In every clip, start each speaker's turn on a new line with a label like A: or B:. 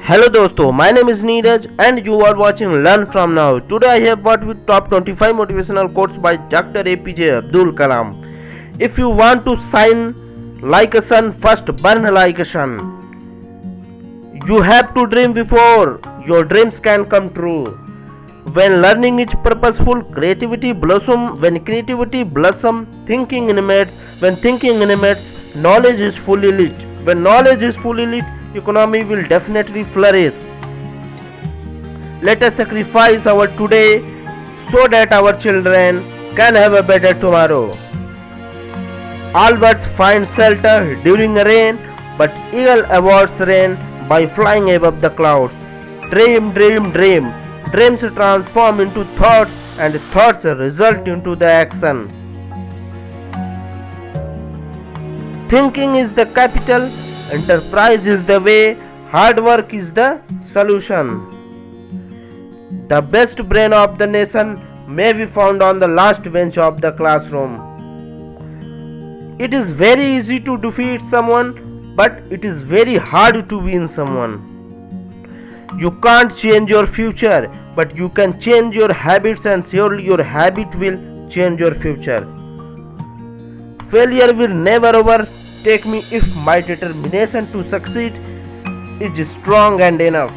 A: Hello दोस्तों, my name is Neeraj and you are watching Learn From Now. Today I have brought with top 25 motivational quotes by Dr. APJ Abdul Kalam. If you want to shine like a sun, first burn like a sun. You have to dream before your dreams can come true. When learning is purposeful, creativity blossom. When creativity blossom, thinking animates. When thinking animates, knowledge is fully lit. When knowledge is fully lit, economy will definitely flourish. Let us sacrifice our today so that our children can have a better tomorrow. All birds find shelter during rain, but eagle avoids rain by flying above the clouds. Dream, dream, dream. Dreams transform into thoughts, and thoughts result into the action. Thinking is the capital, enterprise is the way, hard work is the solution. The best brain of the nation may be found on the last bench of the classroom. It is very easy to defeat someone, but it is very hard to win someone. You can't change your future, but you can change your habits, and surely your habit will change your future. Failure will never overtake me if my determination to succeed is strong and enough.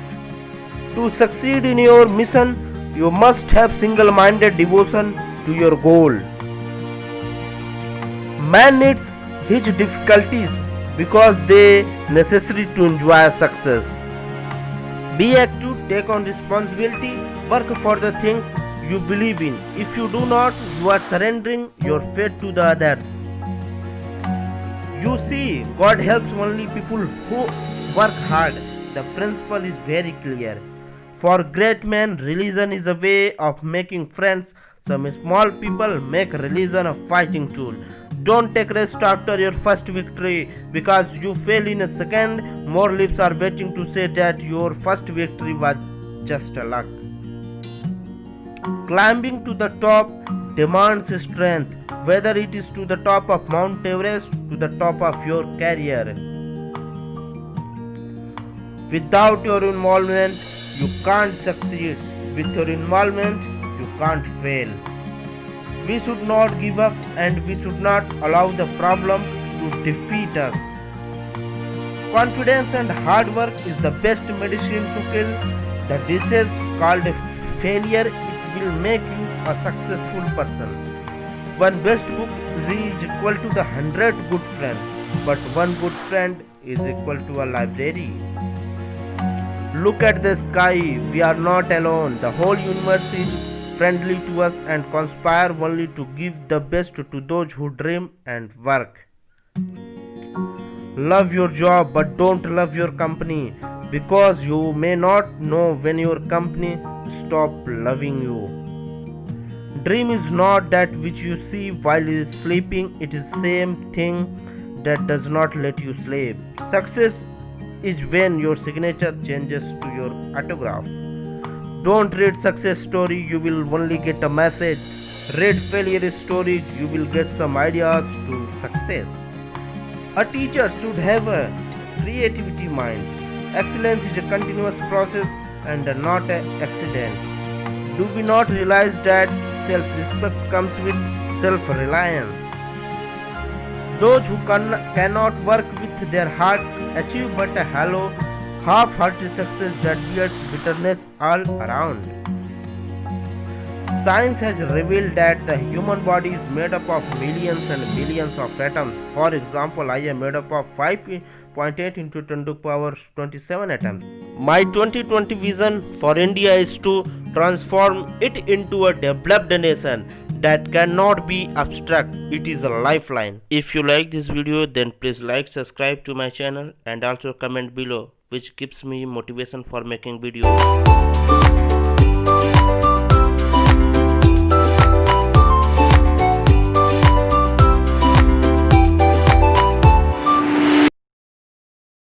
A: To succeed in your mission, you must have single-minded devotion to your goal. Man needs his difficulties because they are necessary to enjoy success. Be active, take on responsibility, work for the things you believe in. If you do not, you are surrendering your fate to the others. You see, God helps only people who work hard. The principle is very clear. For great men, religion is a way of making friends. Some small people make religion a fighting tool. Don't take rest after your first victory. Because you fail in a second, more lips are waiting to say that your first victory was just a luck. Climbing to the top demands strength, whether it is to the top of Mount Everest, to the top of your career. Without your involvement, you can't succeed. With your involvement, you can't fail. We should not give up, and we should not allow the problem to defeat us. Confidence and hard work is the best medicine to kill the disease called failure. It will make you a successful person. One best book is equal to the 100 good friends, but one good friend is equal to a library. Look at the sky, we are not alone. The whole universe is friendly to us and conspire only to give the best to those who dream and work. Love your job, but don't love your company, because you may not know when your company stop loving you. Dream is not that which you see while sleeping, it is same thing that does not let you sleep. Success is when your signature changes to your autograph. Don't read success story, you will only get a message. Read failure stories, you will get some ideas to success. A teacher should have a creativity mind. Excellence is a continuous process and not an accident. Do we not realize that self-respect comes with self-reliance? Those who cannot work with their hearts achieve but a hollow, half-hearted success that bears bitterness all around. Science has revealed that the human body is made up of millions and billions of atoms. For example, I am made up of 5.8 into 10 to the power 27 atoms. My 2020 vision for India is to transform it into a developed nation that cannot be abstract. It is a lifeline. If you like this video, then please like, subscribe to my channel, and also comment below, which gives me motivation for making videos.